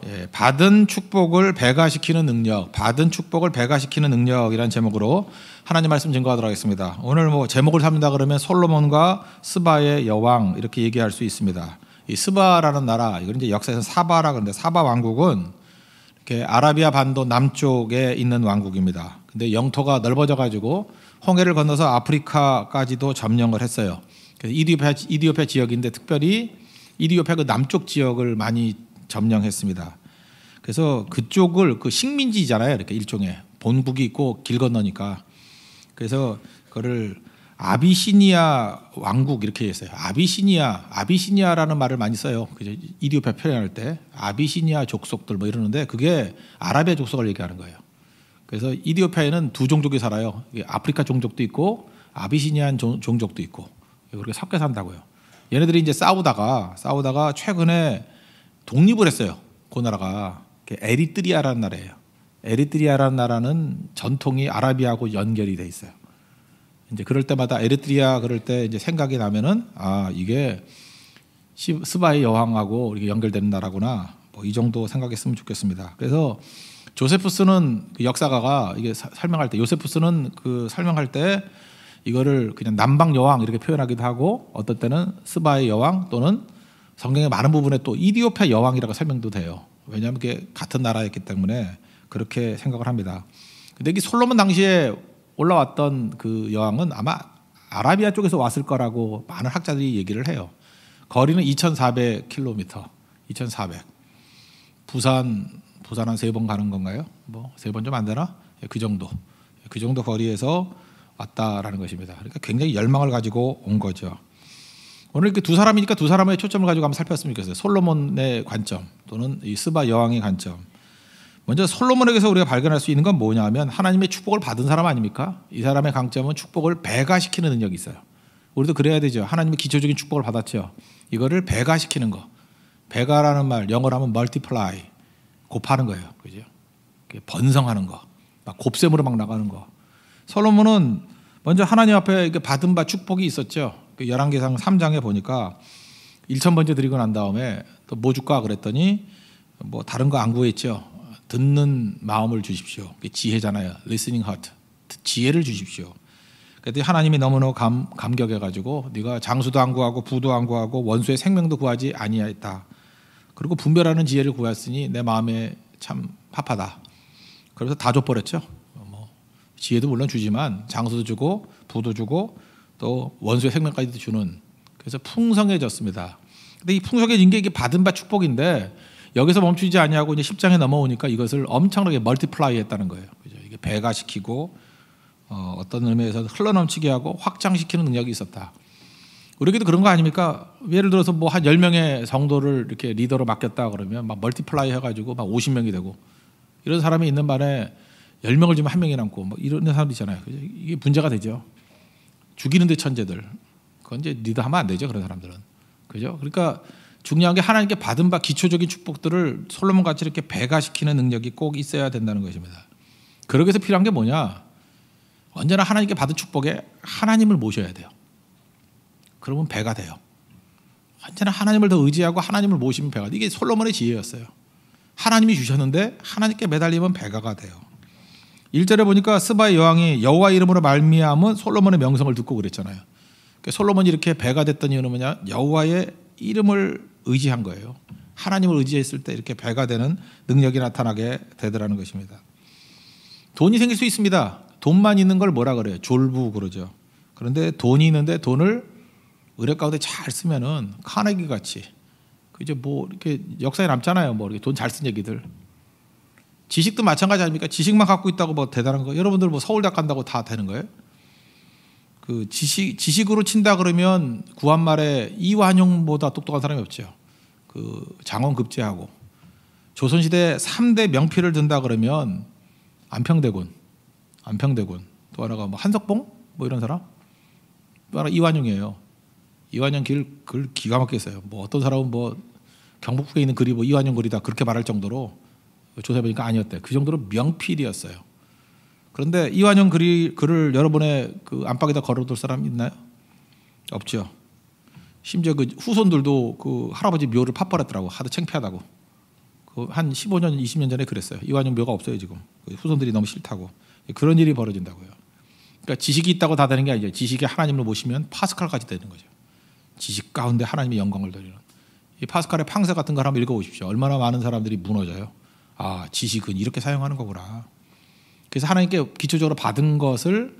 예, 받은 축복을 배가시키는 능력, 받은 축복을 배가시키는 능력이라는 제목으로 하나님 말씀 증거하도록 하겠습니다. 오늘 뭐 제목을 삼는다 그러면 솔로몬과 스바의 여왕 이렇게 얘기할 수 있습니다. 이 스바라는 나라, 이건 이제 역사에서 사바라 그러는데 사바 왕국은 이렇게 아라비아 반도 남쪽에 있는 왕국입니다. 근데 영토가 넓어져 가지고 홍해를 건너서 아프리카까지도 점령을 했어요. 그래서 이디오피아 지역인데 특별히 이디오피아 그 남쪽 지역을 많이 점령했습니다. 그래서 그쪽을 그 식민지잖아요. 이렇게 일종의 본국이 있고 길 건너니까. 그래서 그거를 아비시니아 왕국 이렇게 했어요. 아비시니아라는 말을 많이 써요. 이디오피아 표현할 때 아비시니아 족속들 뭐 이러는데 그게 아라비아 족속을 얘기하는 거예요. 그래서 이디오피아에는 두 종족이 살아요. 아프리카 종족도 있고 아비시니안 종족도 있고 그렇게 섞여 산다고요. 얘네들이 이제 싸우다가 최근에 독립을 했어요. 그 나라가 에리트리아라는 나라예요. 에리트리아라는 나라는 전통이 아라비아하고 연결이 돼 있어요. 이제 그럴 때마다 에리트리아 그럴 때 이제 생각이 나면은 이게 스바의 여왕하고 이렇게 연결되는 나라구나. 뭐 이 정도 생각했으면 좋겠습니다. 그래서 조세푸스는 그 역사가가 이게 설명할 때 요세푸스는 그 설명할 때 이거를 그냥 남방 여왕 이렇게 표현하기도 하고 어떤 때는 스바의 여왕 또는 성경의 많은 부분에 또 이디오피아 여왕이라고 설명도 돼요. 왜냐하면 그게 같은 나라였기 때문에 그렇게 생각을 합니다. 근데 이 솔로몬 당시에 올라왔던 그 여왕은 아마 아라비아 쪽에서 왔을 거라고 많은 학자들이 얘기를 해요. 거리는 2,400km, 2,400. 부산 한 3번 가는 건가요? 뭐 3번 좀 안 되나? 그 정도 거리에서 왔다라는 것입니다. 그러니까 굉장히 열망을 가지고 온 거죠. 오늘 이렇게 두 사람이니까 두 사람의 초점을 가지고 한번 살폈으면 좋겠어요. 솔로몬의 관점 또는 이 스바 여왕의 관점. 먼저 솔로몬에게서 우리가 발견할 수 있는 건 뭐냐면 하나님의 축복을 받은 사람 아닙니까? 이 사람의 강점은 축복을 배가시키는 능력이 있어요. 우리도 그래야 되죠. 하나님의 기초적인 축복을 받았죠. 이거를 배가시키는 거. 배가라는 말 영어로 하면 multiply, 곱하는 거예요. 그죠? 번성하는 거, 막 곱셈으로 막 나가는 거. 솔로몬은 먼저 하나님 앞에 받은 바 축복이 있었죠. 열왕기상 3장에 보니까 1,000번째 드리고 난 다음에 또 뭐 줄까 그랬더니 뭐 다른 거 안 구했죠. 듣는 마음을 주십시오. 지혜잖아요. listening heart. 지혜를 주십시오. 그랬더니 하나님이 너무너무 감격해가지고 네가 장수도 안 구하고 부도 안 구하고 원수의 생명도 구하지 아니하였다. 그리고 분별하는 지혜를 구했으니 내 마음에 참 합하다. 그래서 다 줘버렸죠. 지혜도 물론 주지만 장수도 주고 부도 주고 또 원수의 생명까지도 주는. 그래서 풍성해졌습니다. 근데 이 풍성해진 게 이게 받은 바 축복인데 여기서 멈추지 아니하고 이제 10장에 넘어오니까 이것을 엄청나게 멀티플라이 했다는 거예요. 그죠? 이게 배가시키고 어떤 의미에서 흘러넘치게 하고 확장시키는 능력이 있었다. 우리에게도 그런 거 아닙니까? 예를 들어서 뭐 한 10명의 성도를 이렇게 리더로 맡겼다 그러면 막 멀티플라이 해가지고 막 50명이 되고 이런 사람이 있는 반에 10명을 주면 1명이 남고 뭐 이런 사람도 있잖아요. 그죠? 이게 문제가 되죠. 죽이는 데 천재들. 그건 이제 리더하면 안 되죠. 그런 사람들은. 그죠? 그러니까 중요한 게 하나님께 받은 바 기초적인 축복들을 솔로몬 같이 이렇게 배가시키는 능력이 꼭 있어야 된다는 것입니다. 그러기 위해서 필요한 게 뭐냐? 언제나 하나님께 받은 축복에 하나님을 모셔야 돼요. 그러면 배가 돼요. 언제나 하나님을 더 의지하고 하나님을 모시면 배가 돼요. 이게 솔로몬의 지혜였어요. 하나님이 주셨는데 하나님께 매달리면 배가가 돼요. 1절에 보니까 스바의 여왕이 여호와 이름으로 말미암은 솔로몬의 명성을 듣고 그랬잖아요. 그러니까 솔로몬이 이렇게 배가 됐던 이유는 뭐냐? 여호와의 이름을 의지한 거예요. 하나님을 의지했을 때 이렇게 배가 되는 능력이 나타나게 되더라는 것입니다. 돈이 생길 수 있습니다. 돈만 있는 걸 뭐라 그래요? 졸부 그러죠. 그런데 돈이 있는데 돈을 의뢰 가운데 잘 쓰면은 카네기 같이 그죠? 뭐 이렇게 역사에 남잖아요. 뭐 이렇게 돈 잘 쓴 얘기들. 지식도 마찬가지 아닙니까? 지식만 갖고 있다고 뭐 대단한 거. 여러분들 뭐 서울대학 간다고 다 되는 거예요? 그 지식으로 친다 그러면 구한말에 이완용보다 똑똑한 사람이 없죠. 그 장원급제하고 조선시대 3대 명필을 든다 그러면 안평대군 또 하나가 뭐 한석봉 뭐 이런 사람 또 하나 이완용이에요. 이완용 글 기가 막히게 써요. 뭐 어떤 사람은 뭐 경북북에 있는 글이 뭐 이완용 글이다 그렇게 말할 정도로 조사해보니까 아니었대. 그 정도로 명필이었어요. 그런데 이완용 글을 여러분의 그 안방에다 걸어둘 사람 있나요? 없죠. 심지어 그 후손들도 그 할아버지 묘를 파버렸더라고. 하도 창피하다고. 한 15년, 20년 전에 그랬어요. 이완용 묘가 없어요 지금. 후손들이 너무 싫다고. 그런 일이 벌어진다고요. 그러니까 지식이 있다고 다 되는 게 아니죠. 지식이 하나님을 모시면 파스칼까지 되는 거죠. 지식 가운데 하나님의 영광을 돌리는. 이 파스칼의 팡세 같은 걸 한번 읽어보십시오. 얼마나 많은 사람들이 무너져요. 아, 지식은 이렇게 사용하는 거구나. 그래서 하나님께 기초적으로 받은 것을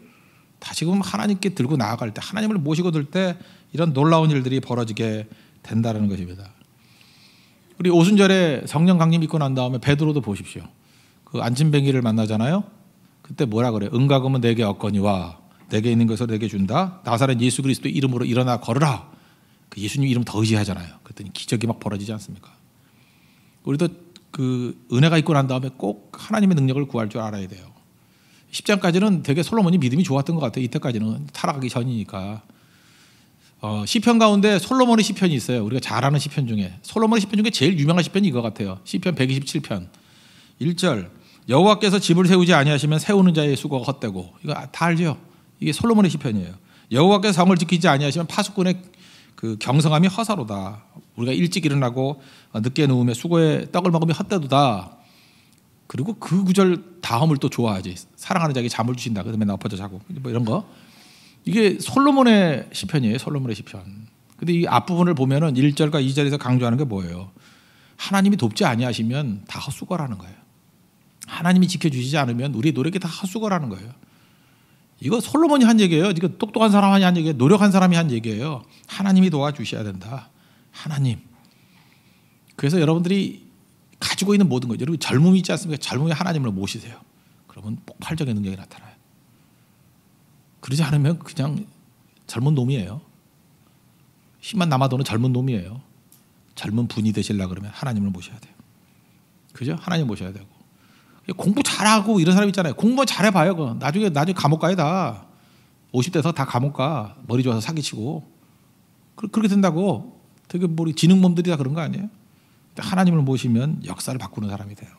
다시금 하나님께 들고 나아갈 때, 하나님을 모시고 들 때 이런 놀라운 일들이 벌어지게 된다는 것입니다. 우리 오순절에 성령 강림 입고 난 다음에 베드로도 보십시오. 그 안진뱅이를 만나잖아요. 그때 뭐라 그래요? 은과금은 내게 얻거니와 내게 있는 것을 내게 준다. 나사렛 예수 그리스도 이름으로 일어나 걸으라. 그 예수님 이름 더 의지하잖아요. 그랬더니 기적이 막 벌어지지 않습니까? 우리도 그 은혜가 있고 난 다음에 꼭 하나님의 능력을 구할 줄 알아야 돼요. 10장까지는 되게 솔로몬이 믿음이 좋았던 것 같아요. 이때까지는 타락하기 전이니까. 시편 가운데 솔로몬의 시편이 있어요. 우리가 잘 아는 시편 중에. 솔로몬의 시편 중에 제일 유명한 시편이 이거 같아요. 시편 127편 1절 여호와께서 집을 세우지 아니하시면 세우는 자의 수고가 헛되고. 이거 다 알죠? 이게 솔로몬의 시편이에요. 여호와께서 성을 지키지 아니하시면 파수꾼의 그 경성함이 허사로다. 우리가 일찍 일어나고 늦게 누우며 수고의 떡을 먹으면 헛되도다. 그리고 그 구절 다음을 또 좋아하지. 사랑하는 자에게 잠을 주신다. 그래서 맨날 엎어져 자고 뭐 이런 거. 이게 솔로몬의 시편이에요. 솔로몬의 시편. 근데 이 앞부분을 보면은 1절과 2절에서 강조하는 게 뭐예요? 하나님이 돕지 아니하시면 다 헛수고라는 거예요. 하나님이 지켜주시지 않으면 우리의 노력이 다 헛수고라는 거예요. 이거 솔로몬이 한 얘기예요. 이거 똑똑한 사람이 한 얘기예요. 노력한 사람이 한 얘기예요. 하나님이 도와주셔야 된다. 하나님. 그래서 여러분들이 가지고 있는 모든 것, 여러분 젊음이 있지 않습니까? 젊음에 하나님을 모시세요. 그러면 폭발적인 능력이 나타나요. 그러지 않으면 그냥 젊은 놈이에요. 힘만 남아도는 젊은 놈이에요. 젊은 분이 되시려고 그러면 하나님을 모셔야 돼요. 그죠? 하나님 모셔야 되고. 공부 잘하고 이런 사람 있잖아요. 공부 잘해봐요. 나중에 감옥 가요 다. 50대에서 다 감옥 가. 머리 좋아서 사기치고. 그렇게 된다고. 되게 뭐 지능몸들이 다 그런 거 아니에요? 하나님을 모시면 역사를 바꾸는 사람이 돼요.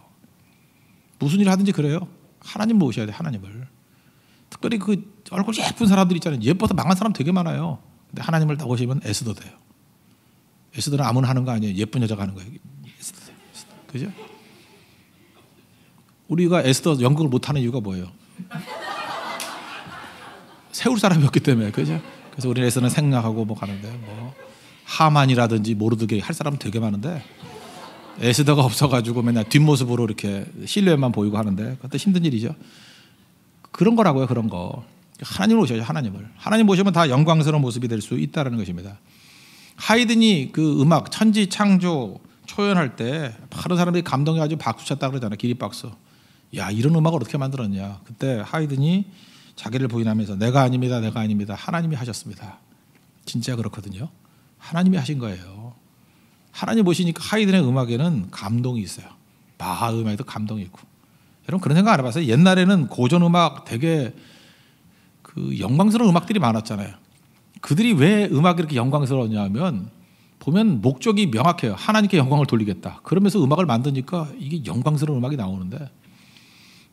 무슨 일을 하든지 그래요. 하나님 모셔야 돼요. 하나님을. 특별히 그 얼굴 예쁜 사람들 있잖아요. 예뻐서 망한 사람 되게 많아요. 근데 하나님을 다 모시면 에스더 돼요. 에스더는 아무나 하는 거 아니에요. 예쁜 여자가 하는 거예요. 에스더 돼요. 그죠? 우리가 에스더 연극을 못하는 이유가 뭐예요? 세울 사람이 없기 때문에. 그죠? 그래서 우리는 에스더는 생략하고 뭐 가는데 뭐 하만이라든지 모르드게 할 사람 되게 많은데 에스더가 없어가지고 맨날 뒷모습으로 이렇게 실루엣만 보이고 하는데 그것도 힘든 일이죠. 그런 거라고요. 그런 거. 하나님을 모셔야죠. 하나님을. 하나님 모시면 다 영광스러운 모습이 될 수 있다는 것입니다. 하이든이 그 음악 천지 창조 초연할 때 많은 사람들이 감동해가지고 박수 쳤다 그러잖아요. 기립박수. 야, 이런 음악을 어떻게 만들었냐. 그때 하이든이 자기를 부인하면서 내가 아닙니다. 내가 아닙니다. 하나님이 하셨습니다. 진짜 그렇거든요. 하나님이 하신 거예요. 하나님 보시니까 하이든의 음악에는 감동이 있어요. 바하 음악에도 감동이 있고. 여러분 그런 생각 안 해봤어요? 옛날에는 고전 음악 되게 그 영광스러운 음악들이 많았잖아요. 그들이 왜 음악이 이렇게 영광스러웠냐면 보면 목적이 명확해요. 하나님께 영광을 돌리겠다. 그러면서 음악을 만드니까 이게 영광스러운 음악이 나오는데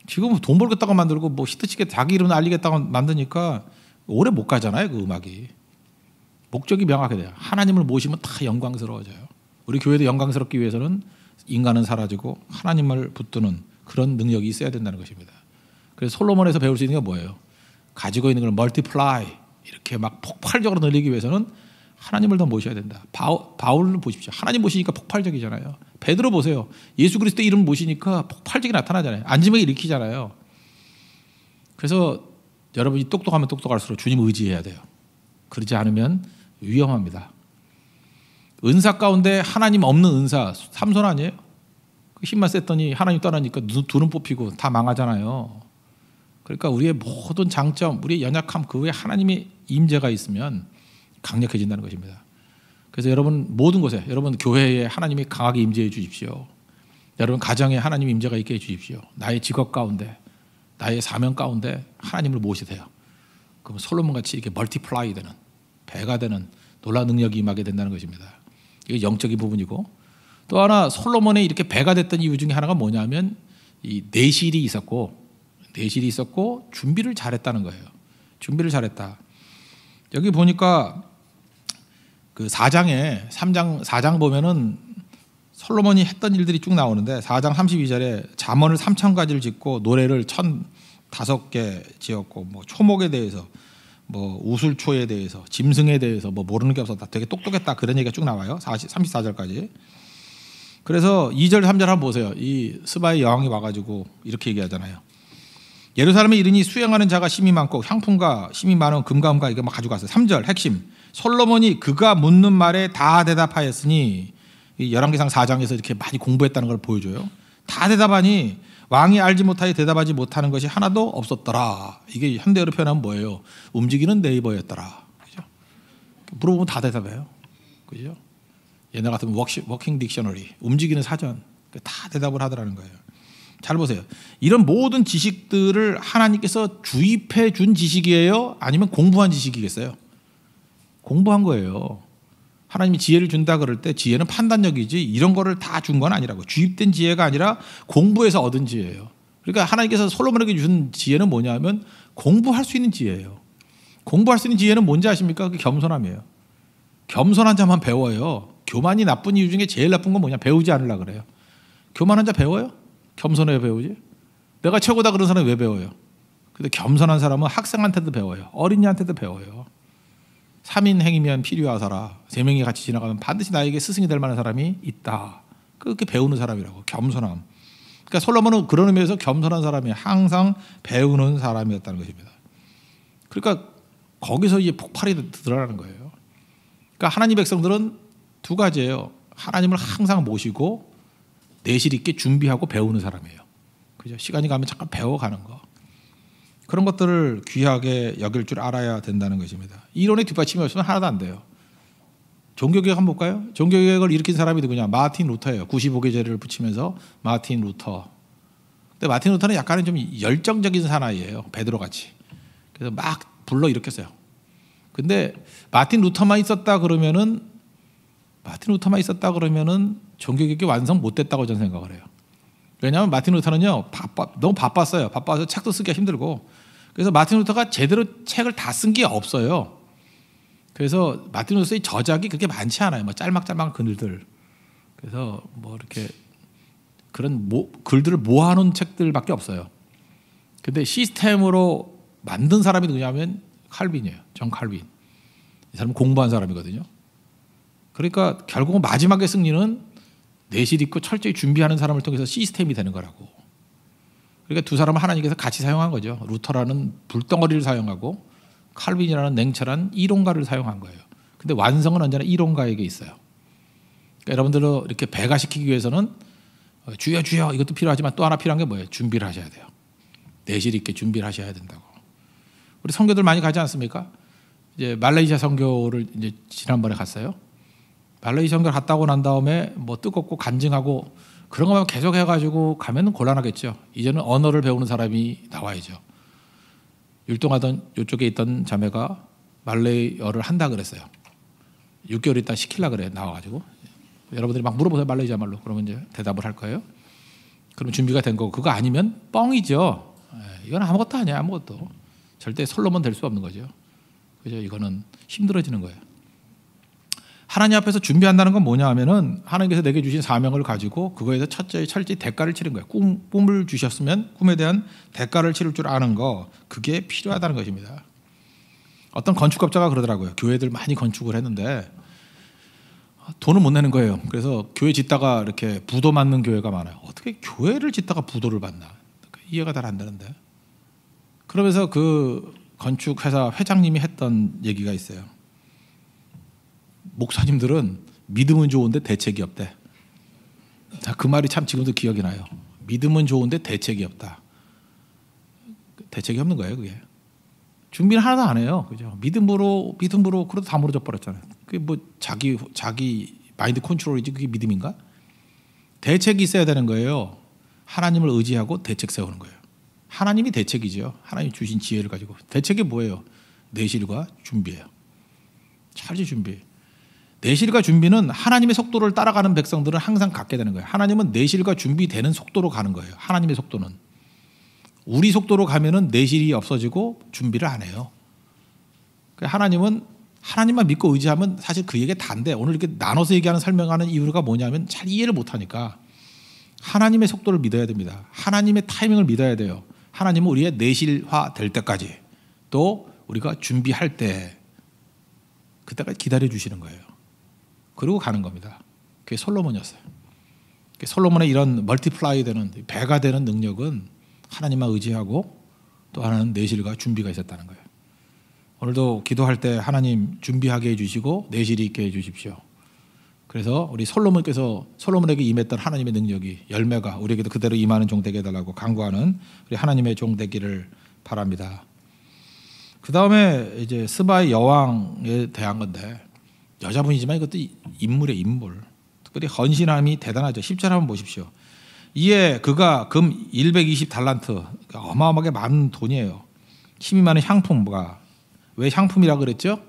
지금 돈 벌겠다고 만들고 뭐 히트치게 자기 이름 알리겠다고 만드니까 오래 못 가잖아요. 그 음악이. 목적이 명확해야 돼요. 하나님을 모시면 다 영광스러워져요. 우리 교회도 영광스럽기 위해서는 인간은 사라지고 하나님을 붙드는 그런 능력이 있어야 된다는 것입니다. 그래서 솔로몬에서 배울 수 있는 게 뭐예요? 가지고 있는 걸 멀티플라이 이렇게 막 폭발적으로 늘리기 위해서는 하나님을 더 모셔야 된다. 바울을 보십시오. 하나님 모시니까 폭발적이잖아요. 베드로 보세요. 예수 그리스도 이름 모시니까 폭발적이 나타나잖아요. 안짐을 일으키잖아요. 그래서 여러분이 똑똑하면 똑똑할수록 주님 의지해야 돼요. 그러지 않으면 위험합니다. 은사 가운데 하나님 없는 은사 삼손 아니에요? 힘만 셌더니 하나님 떠나니까 두 눈 뽑히고 다 망하잖아요. 그러니까 우리의 모든 장점, 우리의 연약함 그 외에 하나님의 임재가 있으면 강력해진다는 것입니다. 그래서 여러분 모든 곳에 여러분 교회에 하나님이 강하게 임재해 주십시오. 여러분 가정에 하나님 임재가 있게 해 주십시오. 나의 직업 가운데 나의 사명 가운데 하나님을 모시세요. 그럼 솔로몬같이 이렇게 멀티플라이 되는 배가 되는 놀라운 능력이 임하게 된다는 것입니다. 이게 영적인 부분이고 또 하나 솔로몬의 이렇게 배가 됐던 이유 중에 하나가 뭐냐면 이 내실이 있었고 준비를 잘했다는 거예요. 준비를 잘했다. 여기 보니까 그 4장 보면은 솔로몬이 했던 일들이 쭉 나오는데 4장 32절에 잠언을 3,000가지를 짓고 노래를 1,005개 지었고 뭐 초목에 대해서 뭐 우술초에 대해서 짐승에 대해서 뭐 모르는 게 없었다. 되게 똑똑했다. 그런 얘기가 쭉 나와요. 34절까지. 그래서 2절 3절 한번 보세요. 이 스바의 여왕이 와가지고 이렇게 얘기하잖아요. 예루살렘에 이르니 수행하는 자가 심이 많고 향품과 심이 많은 금가음과 이거 막 가져갔어요. 3절 핵심. 솔로몬이 그가 묻는 말에 다 대답하였으니 이 열왕기상 4장에서 이렇게 많이 공부했다는 걸 보여줘요. 다 대답하니 왕이 알지 못하여 대답하지 못하는 것이 하나도 없었더라. 이게 현대어로 표현하면 뭐예요? 움직이는 네이버였더라. 그죠? 물어보면 다 대답해요. 그죠? 옛날 같으면 워킹 딕셔너리, 움직이는 사전, 다 대답을 하더라는 거예요. 잘 보세요. 이런 모든 지식들을 하나님께서 주입해 준 지식이에요? 아니면 공부한 지식이겠어요? 공부한 거예요. 하나님이 지혜를 준다 그럴 때 지혜는 판단력이지 이런 거를 다 준 건 아니라고. 주입된 지혜가 아니라 공부해서 얻은 지혜예요. 그러니까 하나님께서 솔로몬에게 준 지혜는 뭐냐면 공부할 수 있는 지혜예요. 공부할 수 있는 지혜는 뭔지 아십니까? 그게 겸손함이에요. 겸손한 자만 배워요. 교만이 나쁜 이유 중에 제일 나쁜 건 뭐냐? 배우지 않으려고 그래요. 교만한 자 배워요? 겸손해 배우지? 내가 최고다 그런 사람은 왜 배워요? 근데 겸손한 사람은 학생한테도 배워요. 어린이한테도 배워요. 3인 행위면 필요하사라. 3명이 같이 지나가면 반드시 나에게 스승이 될 만한 사람이 있다. 그렇게 배우는 사람이라고. 겸손함. 그러니까 솔로몬은 그런 의미에서 겸손한 사람이 항상 배우는 사람이었다는 것입니다. 그러니까 거기서 이제 폭발이 드러나는 거예요. 그러니까 하나님 백성들은 두 가지예요. 하나님을 항상 모시고 내실 있게 준비하고 배우는 사람이에요. 그죠? 시간이 가면 잠깐 배워가는 거. 그런 것들을 귀하게 여길 줄 알아야 된다는 것입니다. 이론의 뒷받침이 없으면 하나도 안 돼요. 종교개혁 한번 볼까요? 종교개혁을 일으킨 사람이 누구냐? 마틴 루터예요. 95계제를 붙이면서 마틴 루터. 근데 마틴 루터는 약간은 좀 열정적인 사나이예요. 베드로같이. 그래서 막 불러 일으켰어요. 근데 마틴 루터만 있었다 그러면은 종교개혁이 완성 못됐다고 저는 생각을 해요. 왜냐하면 마틴 루터는요 너무 바빴어요. 바빠서 책도 쓰기가 힘들고. 그래서 마틴 루터가 제대로 책을 다 쓴 게 없어요. 그래서 마틴 루터의 저작이 그렇게 많지 않아요. 뭐 짤막짤막한 글들. 그래서 뭐 이렇게 그런 글들을 모아놓은 책들밖에 없어요. 근데 시스템으로 만든 사람이 누구냐면 칼빈이에요. 전 칼빈. 이 사람은 공부한 사람이거든요. 그러니까 결국은 마지막의 승리는 내실 있고 철저히 준비하는 사람을 통해서 시스템이 되는 거라고. 그러니까 두 사람을 하나님께서 같이 사용한 거죠. 루터라는 불덩어리를 사용하고 칼빈이라는 냉철한 이론가를 사용한 거예요. 근데 완성은 언제나 이론가에게 있어요. 그러니까 여러분들을 이렇게 배가시키기 위해서는 주여 이것도 필요하지만 또 하나 필요한 게 뭐예요? 준비를 하셔야 돼요. 내실 있게 준비를 하셔야 된다고. 우리 선교들 많이 가지 않습니까? 이제 말레이시아 선교를 이제 지난번에 갔어요. 말레이시아 선교를 갔다 오고 난 다음에 뭐 뜨겁고 간증하고 그런 것만 계속 해가지고 가면 곤란하겠죠. 이제는 언어를 배우는 사람이 나와야죠. 율동하던 이쪽에 있던 자매가 말레이어를 한다 그랬어요. 6개월 있다 시키려고 그래 나와가지고. 여러분들이 막 물어보세요. 말레이시아 말로. 그러면 이제 대답을 할 거예요. 그럼 준비가 된 거고. 그거 아니면 뻥이죠. 이건 아무것도 아니야. 아무것도. 절대 솔로몬 될 수 없는 거죠. 그죠? 이거는 힘들어지는 거예요. 하나님 앞에서 준비한다는 건 뭐냐 하면은 하나님께서 내게 주신 사명을 가지고 그거에서 철저히 대가를 치른 거예요. 꿈을 주셨으면 꿈에 대한 대가를 치를 줄 아는 거, 그게 필요하다는 것입니다. 어떤 건축업자가 그러더라고요. 교회들 많이 건축을 했는데 돈을 못 내는 거예요. 그래서 교회 짓다가 이렇게 부도 맞는 교회가 많아요. 어떻게 교회를 짓다가 부도를 받나? 이해가 잘 안 되는데. 그러면서 그 건축회사 회장님이 했던 얘기가 있어요. 목사님들은 믿음은 좋은데 대책이 없대. 그 말이 참 지금도 기억이 나요. 믿음은 좋은데 대책이 없다. 대책이 없는 거예요, 그게. 준비는 하나도 안 해요. 그죠? 믿음으로 그래도 다 무너져 버렸잖아요. 그게 뭐 자기 마인드 컨트롤이지 그게 믿음인가? 대책이 있어야 되는 거예요. 하나님을 의지하고 대책 세우는 거예요. 하나님이 대책이죠. 하나님 주신 지혜를 가지고. 대책이 뭐예요? 내실과 준비예요. 철저히 준비. 내실과 준비는 하나님의 속도를 따라가는 백성들은 항상 갖게 되는 거예요. 하나님은 내실과 준비되는 속도로 가는 거예요. 하나님의 속도는. 우리 속도로 가면은 내실이 없어지고 준비를 안 해요. 하나님은 하나님만 믿고 의지하면 사실 그 얘기가 다인데 오늘 이렇게 나눠서 얘기하는 설명하는 이유가 뭐냐면 잘 이해를 못하니까 하나님의 속도를 믿어야 됩니다. 하나님의 타이밍을 믿어야 돼요. 하나님은 우리의 내실화 될 때까지 또 우리가 준비할 때 그때까지 기다려 주시는 거예요. 그리고 가는 겁니다. 그게 솔로몬이었어요. 솔로몬의 이런 멀티플라이 되는 배가 되는 능력은 하나님만 의지하고 또 하나는 내실과 준비가 있었다는 거예요. 오늘도 기도할 때 하나님 준비하게 해주시고 내실이 있게 해주십시오. 그래서 우리 솔로몬에게 임했던 하나님의 능력이 열매가 우리에게도 그대로 임하는 종 되게 해달라고 간구하는 우리 하나님의 종 되기를 바랍니다. 그 다음에 이제 스바의 여왕에 대한 건데 여자분이지만 이것도 인물의 인물. 특별히 헌신함이 대단하죠. 10절 한번 보십시오. 이에 그가 금 120달란트 어마어마하게 많은 돈이에요. 힘이 많은 향품과 왜 향품이라고 그랬죠?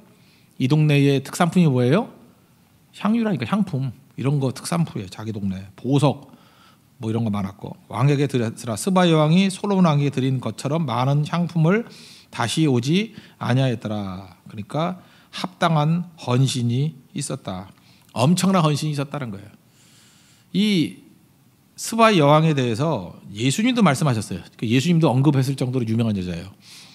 이 동네의 특산품이 뭐예요? 향유라니까 향품 이런 거 특산품이에요. 자기 동네 보석 뭐 이런 거 많았고 왕에게 드렸으라 스바 여왕이 솔로몬 왕에게 드린 것처럼 많은 향품을 다시 오지 아니하였더라. 그러니까 합당한 헌신이 있었다. 엄청난 헌신이 있었다는 거예요. 이 스바 여왕에 대해서 예수님도 말씀하셨어요. 예수님도 언급했을 정도로 유명한 여자예요.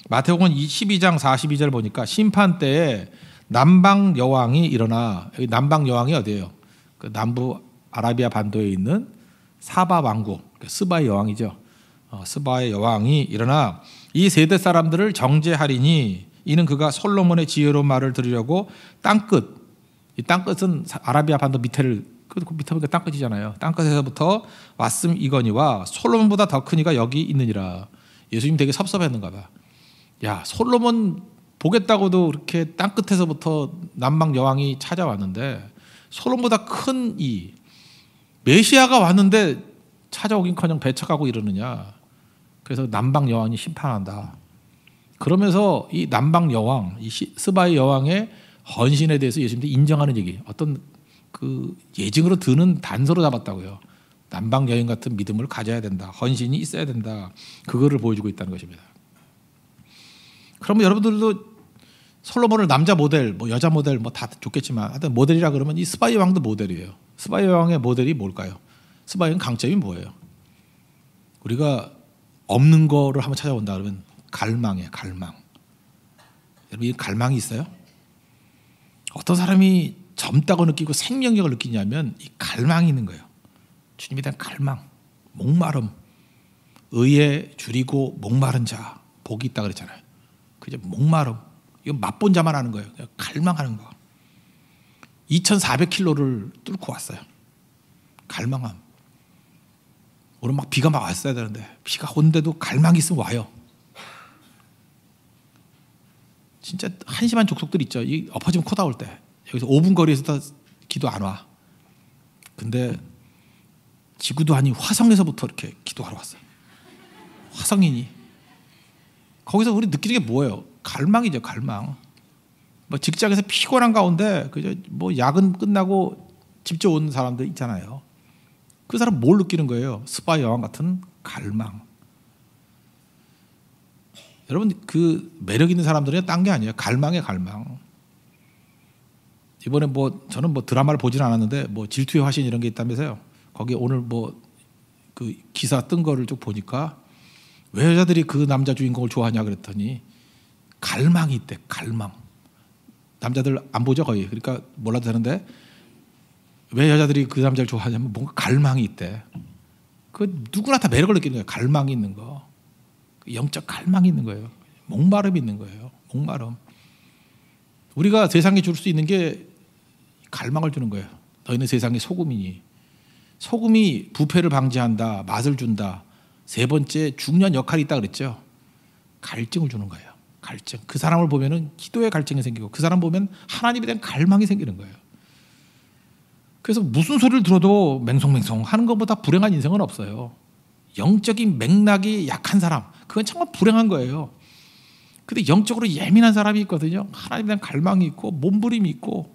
마태복음 12장 42절 보니까 심판 때에 남방 여왕이 일어나 여기 남방 여왕이 어디예요? 그 남부 아라비아 반도에 있는 사바 왕국 스바의 여왕이죠. 스바의 여왕이 일어나 이 세대 사람들을 정죄하리니 이는 그가 솔로몬의 지혜로운 말을 들으려고 땅끝 이 땅끝은 아라비아 반도 밑에를 밑에 보니까 땅끝이잖아요. 땅끝에서부터 왔음 이거니와 솔로몬보다 더 큰 이가 여기 있느니라. 예수님 되게 섭섭했는가 봐. 야 솔로몬 보겠다고도 그렇게 땅끝에서부터 남방 여왕이 찾아왔는데 솔로몬보다 큰 이 메시아가 왔는데 찾아오긴커녕 배척하고 이러느냐. 그래서 남방 여왕이 심판한다. 그러면서 이 남방 여왕, 이 스바의 여왕의 헌신에 대해서 예수님도 인정하는 얘기, 어떤 그 예증으로 드는 단서로 잡았다고요. 남방 여인 같은 믿음을 가져야 된다. 헌신이 있어야 된다. 그거를 보여주고 있다는 것입니다. 그러면 여러분들도 솔로몬을 남자 모델, 뭐 여자 모델 뭐 다 좋겠지만 하여튼 모델이라 그러면 이 스바의 왕도 모델이에요. 스바의 왕의 모델이 뭘까요? 스바의 왕 강점이 뭐예요? 우리가 없는 거를 한번 찾아본다 그러면 갈망이에요. 갈망. 여러분 이 갈망이 있어요? 어떤 사람이 젊다고 느끼고 생명력을 느끼냐면 이 갈망이 있는 거예요. 주님에 대한 갈망, 목마름, 의에 줄이고 목마른 자 복이 있다 그랬잖아요. 그죠? 목마름. 이거 맛본 자만 하는 거예요. 갈망하는 거. 2,400km를 뚫고 왔어요. 갈망함. 오늘 막 비가 막 왔어야 되는데 비가 오는데도 갈망이 있으면 와요. 진짜 한심한 족속들 있죠. 이 엎어지면 코 나올 때 여기서 5분 거리에서 기도 안 와. 근데 지구도 아닌 화성에서부터 이렇게 기도하러 왔어요. 화성인이. 거기서 우리 느끼는 게 뭐예요? 갈망이죠. 갈망. 뭐 직장에서 피곤한 가운데 그저 뭐 야근 끝나고 집에 온 사람들 있잖아요. 그 사람 뭘 느끼는 거예요? 스바 여왕 같은 갈망. 여러분 그 매력 있는 사람들은 딴 게 아니에요. 갈망의 갈망. 이번에 뭐 저는 뭐 드라마를 보지는 않았는데 뭐 질투의 화신 이런 게 있다면서요. 거기 오늘 뭐 그 기사 뜬 거를 좀 보니까 왜 여자들이 그 남자 주인공을 좋아하냐 그랬더니 갈망이 있대. 갈망. 남자들 안 보죠 거의. 그러니까 몰라도 되는데 왜 여자들이 그 남자를 좋아하냐면 뭔가 갈망이 있대. 그 누구나 다 매력을 느끼는 거예요. 갈망이 있는 거. 영적 갈망이 있는 거예요. 목마름이 있는 거예요. 목마름. 우리가 세상에 줄 수 있는 게 갈망을 주는 거예요. 너희는 세상의 소금이니. 소금이 부패를 방지한다. 맛을 준다. 세 번째 중요한 역할이 있다 그랬죠. 갈증을 주는 거예요. 갈증. 그 사람을 보면은 기도의 갈증이 생기고 그 사람 보면 하나님에 대한 갈망이 생기는 거예요. 그래서 무슨 소리를 들어도 맹송맹송 하는 것보다 불행한 인생은 없어요. 영적인 맥락이 약한 사람, 그건 정말 불행한 거예요. 근데 영적으로 예민한 사람이 있거든요. 하나님에 대한 갈망이 있고 몸부림이 있고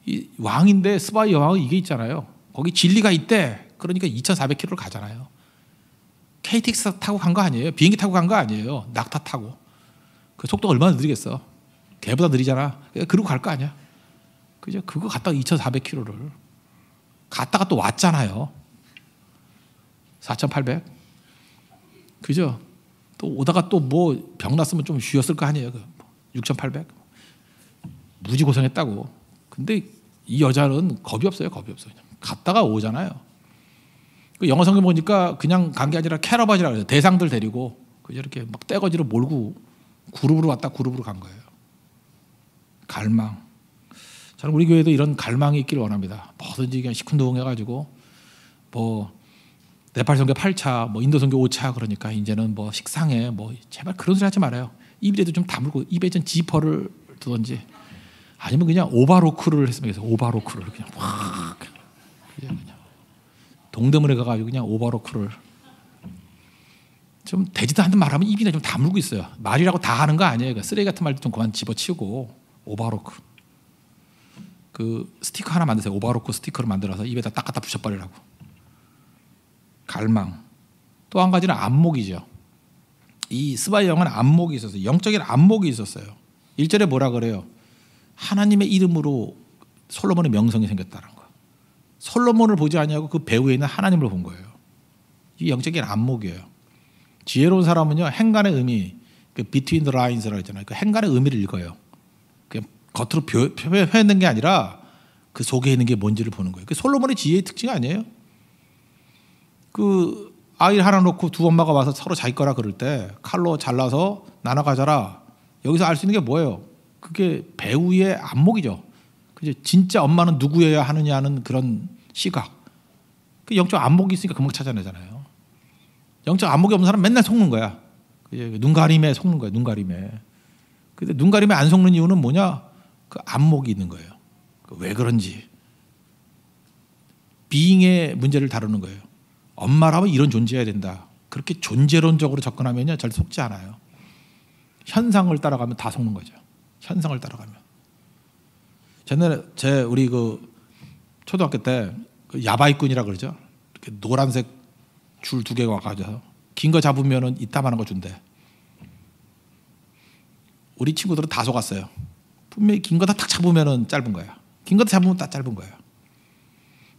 이 왕인데 스바의 여왕은 이게 있잖아요. 거기 진리가 있대. 그러니까 2,400km를 가잖아요. KTX 타고 간 거 아니에요. 비행기 타고 간 거 아니에요. 낙타 타고. 그 속도가 얼마나 느리겠어. 걔보다 느리잖아. 그러고 갈 거 아니야. 그죠? 그거 갔다가 2,400km를 갔다가 또 왔잖아요. 4,800. 그죠? 또 오다가 또 뭐 병 났으면 좀 쉬었을 거 아니에요. 6,800. 무지 고생했다고. 근데 이 여자는 겁이 없어요. 겁이 없어요. 갔다가 오잖아요. 그 영어 성경 보니까 그냥 간 게 아니라 캐러바지라고 해요. 대상들 데리고 그죠? 이렇게 막 떼거지로 몰고 그룹으로 왔다 그룹으로 간 거예요. 갈망. 저는 우리 교회도 이런 갈망이 있기를 원합니다. 뭐든지 그냥 시큰둥해가지고 뭐 네팔 선교 8차, 뭐 인도 선교 5차 그러니까 이제는 뭐 식상해, 뭐 제발 그런 소리 하지 말아요. 입에도 좀 다물고 입에 좀 지퍼를 두든지 아니면 그냥 오바로크를 했으면 좋겠어요. 오바로크를 그냥 확 그냥 동대문에 가가지고 그냥 오바로크를 좀 되지도 않는 말하면 입이나 좀 다물고 있어요. 말이라고 다 하는 거 아니에요. 그러니까 쓰레기 같은 말도 좀 그만 집어치우고 오바로크. 그 스티커 하나 만드세요. 오바로크 스티커를 만들어서 입에다 딱 갖다 붙여버리라고. 갈망. 또 한 가지는 안목이죠. 이 스바의 영은 안목이 있었어요. 영적인 안목이 있었어요. 1절에 뭐라 그래요? 하나님의 이름으로 솔로몬의 명성이 생겼다는 거. 솔로몬을 보지 아니하고 그 배후에 있는 하나님을 본 거예요. 이 영적인 안목이에요. 지혜로운 사람은요, 행간의 의미, 그 between the lines라고 했잖아요. 그 행간의 의미를 읽어요. 그냥 겉으로 표현하는 게 아니라 그 속에 있는 게 뭔지를 보는 거예요. 그 솔로몬의 지혜의 특징 아니에요? 그 아이 하나 놓고 두 엄마가 와서 서로 자기 거라 그럴 때 칼로 잘라서 나눠 가져라. 여기서 알 수 있는 게 뭐예요? 그게 배우의 안목이죠. 그죠? 진짜 엄마는 누구여야 하느냐는 그런 시각. 그 영적 안목이 있으니까 금방 찾아내잖아요. 영적 안목이 없는 사람 맨날 속는 거야. 눈 가림에 속는 거야. 눈 가림에. 근데 눈 가림에 안 속는 이유는 뭐냐? 그 안목이 있는 거예요. 왜 그런지. 비잉의 문제를 다루는 거예요. 엄마라면 이런 존재해야 된다. 그렇게 존재론적으로 접근하면요, 잘 속지 않아요. 현상을 따라가면 다 속는 거죠. 현상을 따라가면. 옛날에 우리 그 초등학교 때 그 야바이꾼이라 그러죠. 이렇게 노란색 줄 2개가 와가지고 긴 거 잡으면은 이따만한 거 준대. 우리 친구들은 다 속았어요. 분명히 긴 거 다 딱 잡으면은 짧은 거야. 긴 거 잡으면 딱 짧은 거예요.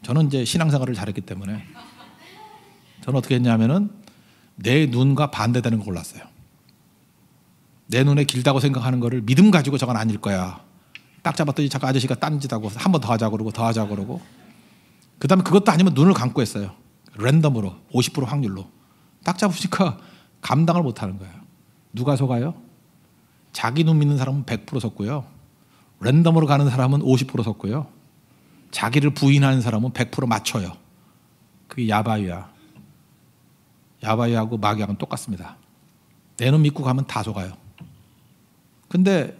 저는 이제 신앙생활을 잘했기 때문에 저는 어떻게 했냐면은 내 눈과 반대되는 거 골랐어요. 내 눈에 길다고 생각하는 거를 믿음 가지고 저건 아닐 거야. 딱 잡았더니 잠깐 아저씨가 딴짓하고 한 번 더 하자 그러고 더 하자 그러고 그 다음에 그것도 아니면 눈을 감고 했어요. 랜덤으로 50% 확률로 딱 잡으니까 감당을 못하는 거예요. 누가 속아요? 자기 눈 믿는 사람은 100% 속고요. 랜덤으로 가는 사람은 50% 속고요. 자기를 부인하는 사람은 100% 맞춰요. 그게 야바이야. 야바이하고 마귀하고는 똑같습니다. 내 눈 믿고 가면 다 속아요. 근데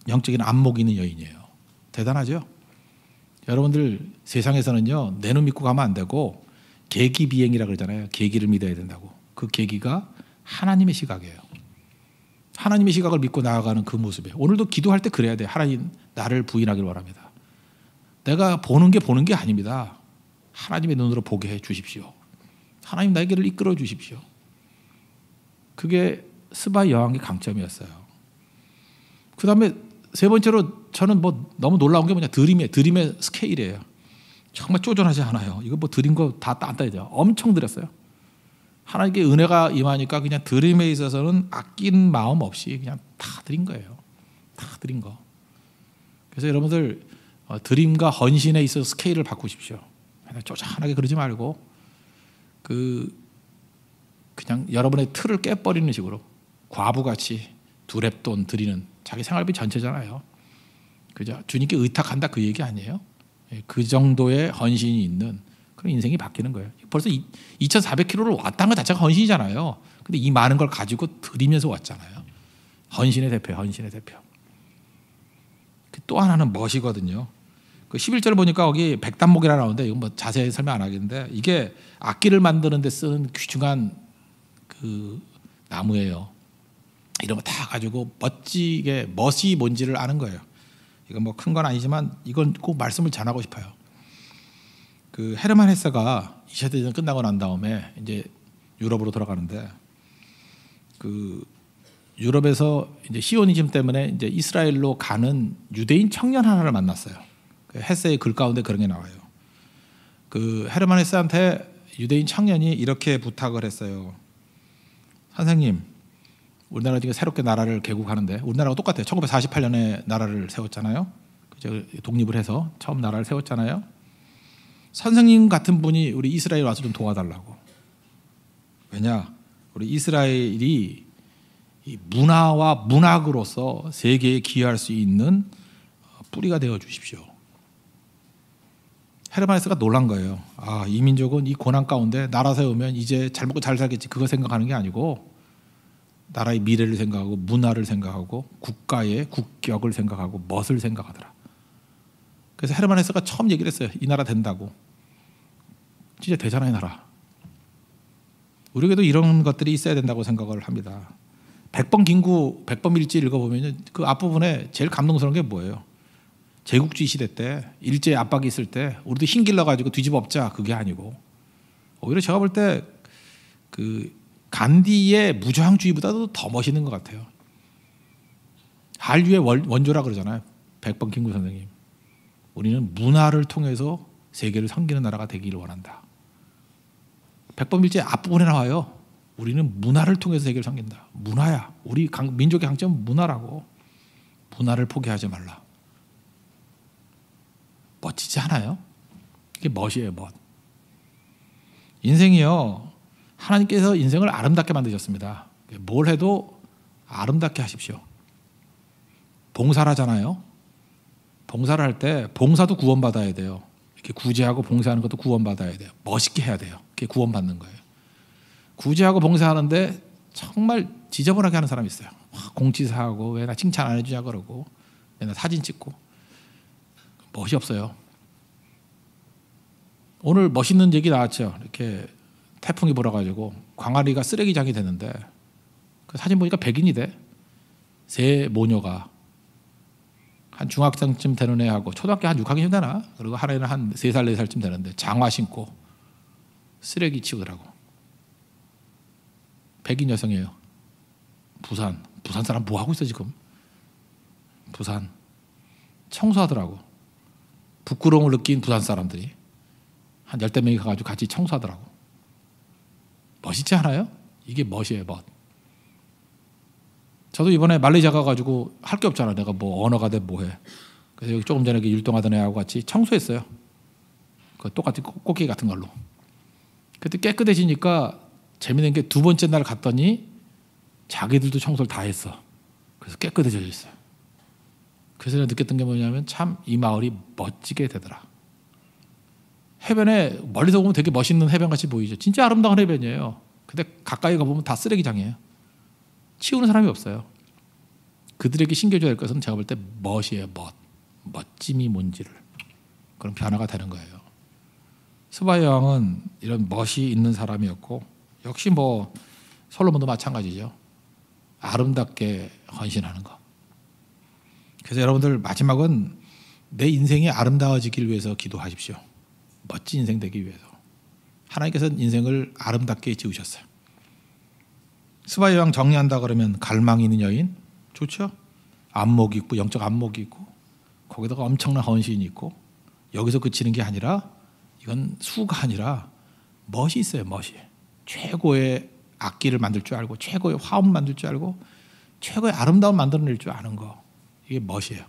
영적인 안목이 있는 여인이에요. 대단하죠? 여러분들 세상에서는요, 내 눈 믿고 가면 안 되고 계기비행이라고 그러잖아요. 계기를 믿어야 된다고. 그 계기가 하나님의 시각이에요. 하나님의 시각을 믿고 나아가는 그 모습에 오늘도 기도할 때 그래야 돼요. 하나님 나를 부인하길 원합니다. 내가 보는 게 아닙니다. 하나님의 눈으로 보게 해 주십시오. 하나님 나의 길을 이끌어 주십시오. 그게 스바 여왕의 강점이었어요. 그 다음에 세 번째로 저는 뭐 너무 놀라운 게 뭐냐, 드림의 스케일이에요. 정말 쪼잔하지 않아요. 이거 뭐 드린 거 다 안 따지죠. 엄청 드렸어요. 하나님께 은혜가 임하니까 그냥 드림에 있어서는 아낀 마음 없이 그냥 다 드린 거예요. 다 드린 거. 그래서 여러분들 드림과 헌신에 있어서 스케일을 바꾸십시오. 쪼잔하게 그러지 말고 그냥 여러분의 틀을 깨버리는 식으로 과부같이 두렙돈 드리는 자기 생활비 전체잖아요. 그죠? 주님께 의탁한다 그 얘기 아니에요? 그 정도의 헌신이 있는 그런 인생이 바뀌는 거예요. 벌써 2,400km를 왔다는 것 자체가 헌신이잖아요. 근데 이 많은 걸 가지고 드리면서 왔잖아요. 헌신의 대표, 헌신의 대표. 또 하나는 멋이거든요. 그 11절 보니까 거기 백단목이라 나오는데 이건 뭐 자세히 설명 안 하겠는데 이게 악기를 만드는 데 쓰는 귀중한 그 나무예요. 이런 거 다 가지고 멋지게 멋이 뭔지를 아는 거예요. 이건 뭐 큰 건 아니지만 이건 꼭 말씀을 전하고 싶어요. 그 헤르만 헤세가 2차 대전 끝나고 난 다음에 이제 유럽으로 돌아가는데 그 유럽에서 이제 시오니즘 때문에 이제 이스라엘로 가는 유대인 청년 하나를 만났어요. 헤세의 글 가운데 그런 게 나와요. 그 헤르만 헤세한테 유대인 청년이 이렇게 부탁을 했어요. 선생님, 우리나라 지금 새롭게 나라를 개국하는데 우리나라가 똑같아요. 1948년에 나라를 세웠잖아요. 독립을 해서 처음 나라를 세웠잖아요. 선생님 같은 분이 우리 이스라엘 와서 좀 도와달라고. 왜냐? 우리 이스라엘이 이 문화와 문학으로서 세계에 기여할 수 있는 뿌리가 되어 주십시오. 헤르만 헤세가 놀란 거예요. 아, 이 민족은 이 고난 가운데 나라 세우면 이제 잘 먹고 잘 살겠지 그거 생각하는 게 아니고 나라의 미래를 생각하고 문화를 생각하고 국가의 국격을 생각하고 멋을 생각하더라. 그래서 헤르만 헤세가 처음 얘기를 했어요. 이 나라 된다고. 진짜 되잖아요, 나라. 우리에게도 이런 것들이 있어야 된다고 생각을 합니다. 백번 김구, 백범일지 읽어보면 그 앞부분에 제일 감동스러운 게 뭐예요? 제국주의 시대 때 일제의 압박이 있을 때 우리도 힘길러가지고 뒤집어 엎자 그게 아니고 오히려 제가 볼 때 그 간디의 무저항주의보다도 더 멋있는 것 같아요. 한류의 원조라 그러잖아요. 백범 김구 선생님. 우리는 문화를 통해서 세계를 섬기는 나라가 되기를 원한다. 백범일제 앞부분에 나와요. 우리는 문화를 통해서 세계를 섬긴다. 문화야. 우리 민족의 강점은 문화라고. 문화를 포기하지 말라. 멋지지 않아요? 이게 멋이에요, 멋. 인생이요. 하나님께서 인생을 아름답게 만드셨습니다. 뭘 해도 아름답게 하십시오. 봉사를 하잖아요. 봉사를 할 때 봉사도 구원받아야 돼요. 이렇게 구제하고 봉사하는 것도 구원받아야 돼요. 멋있게 해야 돼요. 그게 구원받는 거예요. 구제하고 봉사하는데 정말 지저분하게 하는 사람이 있어요. 공치사하고 왜 나 칭찬 안 해주냐 그러고 맨날 사진 찍고 멋이 없어요. 오늘 멋있는 얘기 나왔죠. 이렇게 태풍이 불어가지고 광안리가 쓰레기장이 됐는데 그 사진 보니까 백인이대. 세 모녀가 한 중학생쯤 되는 애하고 초등학교 한 6학년쯤 되나? 그리고 하나는 한 3살 4살쯤 되는데 장화 신고 쓰레기 치우더라고. 백인 여성이에요. 부산 사람 뭐 하고 있어 지금? 부산 청소하더라고. 부끄러움을 느낀 부산 사람들이 한 10대 명이 가가지고 같이 청소하더라고. 멋있지 않아요? 이게 멋이에요, 멋. 저도 이번에 말레이시아 가가지고 할 게 없잖아. 내가 뭐 언어가 돼 뭐해. 그래서 여기 조금 전에 율동하던 애하고 같이 청소했어요. 그 똑같이 꽃게 같은 걸로. 그때 깨끗해지니까 재미있는 게 두 번째 날 갔더니 자기들도 청소를 다 했어. 그래서 깨끗해져 있어요. 그래서 내가 느꼈던 게 뭐냐면 참 이 마을이 멋지게 되더라. 해변에 멀리서 보면 되게 멋있는 해변같이 보이죠. 진짜 아름다운 해변이에요. 근데 가까이 가보면 다 쓰레기장이에요. 치우는 사람이 없어요. 그들에게 신겨줘야 될 것은 제가 볼 때 멋이에요. 멋짐이 뭔지를. 그런 변화가 되는 거예요. 스바야 여왕은 이런 멋이 있는 사람이었고 역시 뭐 솔로몬도 마찬가지죠. 아름답게 헌신하는 거. 그래서 여러분들 마지막은 내 인생이 아름다워지길 위해서 기도하십시오. 멋진 인생 되기 위해서. 하나님께서는 인생을 아름답게 지으셨어요. 스바야 여왕 정리한다 그러면 갈망이 있는 여인 좋죠. 안목이 있고 영적 안목이 있고 거기다가 엄청난 헌신이 있고 여기서 그치는 게 아니라 이건 수가 아니라 멋이 있어요. 멋이. 최고의 악기를 만들 줄 알고 최고의 화음 만들 줄 알고 최고의 아름다움 만들어낼 줄 아는 거. 이게 멋이에요.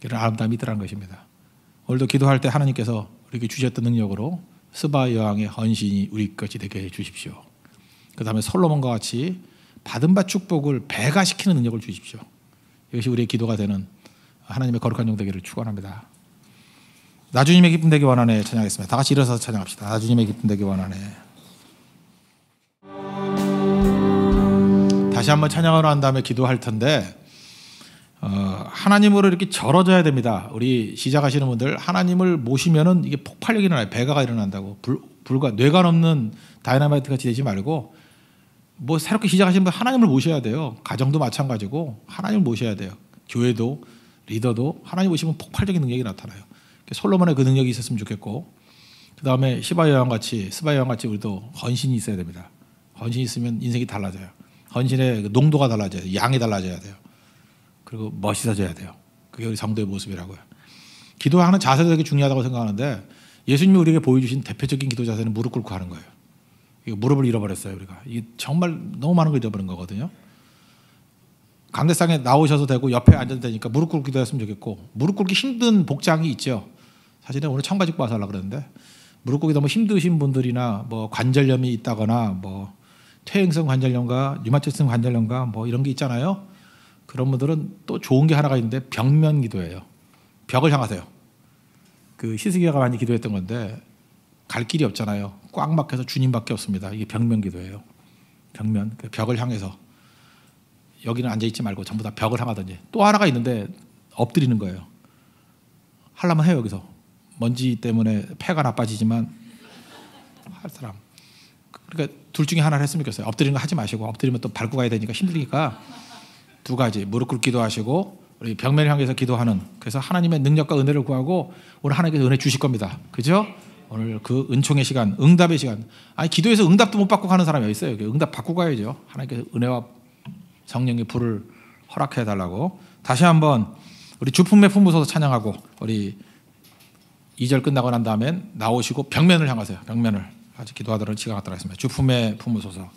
이런 아름다움이 있더라는 것입니다. 오늘도 기도할 때 하나님께서 우리에게 주셨던 능력으로 스바야 여왕의 헌신이 우리 것이 되게 해 주십시오. 그 다음에 솔로몬과 같이 받은 바 축복을 배가시키는 능력을 주십시오. 이것이 우리의 기도가 되는 하나님의 거룩한 종 되기를 축원합니다. 나 주님의 기쁨 되기 원하네 찬양하겠습니다. 다 같이 일어서서 찬양합시다. 나 주님의 기쁨 되기 원하네. 다시 한번 찬양을 한 다음에 기도할 텐데 하나님으로 이렇게 절어져야 됩니다. 우리 시작하시는 분들 하나님을 모시면은 이게 폭발력이 일어나요. 배가가 일어난다고. 불과 뇌가 없는 다이너마이트 같이 되지 말고 뭐 새롭게 시작하시는 분 하나님을 모셔야 돼요. 가정도 마찬가지고 하나님을 모셔야 돼요. 교회도 리더도 하나님 모시면 폭발적인 능력이 나타나요. 솔로몬의 그 능력이 있었으면 좋겠고 그 다음에 스바야 여왕 같이 우리도 헌신이 있어야 됩니다. 헌신이 있으면 인생이 달라져요. 헌신의 그 농도가 달라져야 돼요. 양이 달라져야 돼요. 그리고 멋있어져야 돼요. 그게 우리 성도의 모습이라고요. 기도하는 자세도 되게 중요하다고 생각하는데 예수님이 우리에게 보여주신 대표적인 기도 자세는 무릎 꿇고 하는 거예요. 이거 무릎을 잃어버렸어요. 우리가 이게 정말 너무 많은 걸 잃어버린 거거든요. 강대상에 나오셔도 되고 옆에 앉아도 되니까 무릎 꿇고 기도했으면 좋겠고, 무릎 꿇기 힘든 복장이 있죠. 사실은 오늘 청바지 입고 와서 하려고 그랬는데 무릎 꿇기 너무 힘드신 분들이나 뭐 관절염이 있다거나 뭐 퇴행성 관절염과 류마티성 관절염과 뭐 이런 게 있잖아요. 그런 분들은 또 좋은 게 하나가 있는데 벽면 기도예요. 벽을 향하세요. 그 히스기야가 많이 기도했던 건데 갈 길이 없잖아요. 꽉 막혀서 주님밖에 없습니다. 이게 벽면 기도예요. 벽면, 그 벽을 향해서 여기는 앉아 있지 말고 전부 다 벽을 향하든지. 또 하나가 있는데 엎드리는 거예요. 하려면 해요. 여기서 먼지 때문에 폐가 나빠지지만 할 사람. 그러니까 둘 중에 하나를 했으면 좋겠어요. 엎드리는 거 하지 마시고, 엎드리면 또 밟고 가야 되니까 힘드니까 두 가지, 무릎 꿇고 기도하시고 우리 벽면을 향해서 기도하는, 그래서 하나님의 능력과 은혜를 구하고 오늘 하나님께서 은혜 주실 겁니다. 그죠? 오늘 그 은총의 시간, 응답의 시간. 아니 기도해서 응답도 못 받고 가는 사람이 있어요. 응답 받고 가야죠. 하나님께서 은혜와 성령의 불을 허락해 달라고. 다시 한번 우리 주품의 품으소서 찬양하고 우리 2절 끝나고 난 다음엔 나오시고 벽면을 향하세요. 벽면을 아직 기도하도록 시간 갖도록 하겠습니다. 주품의 품으소서.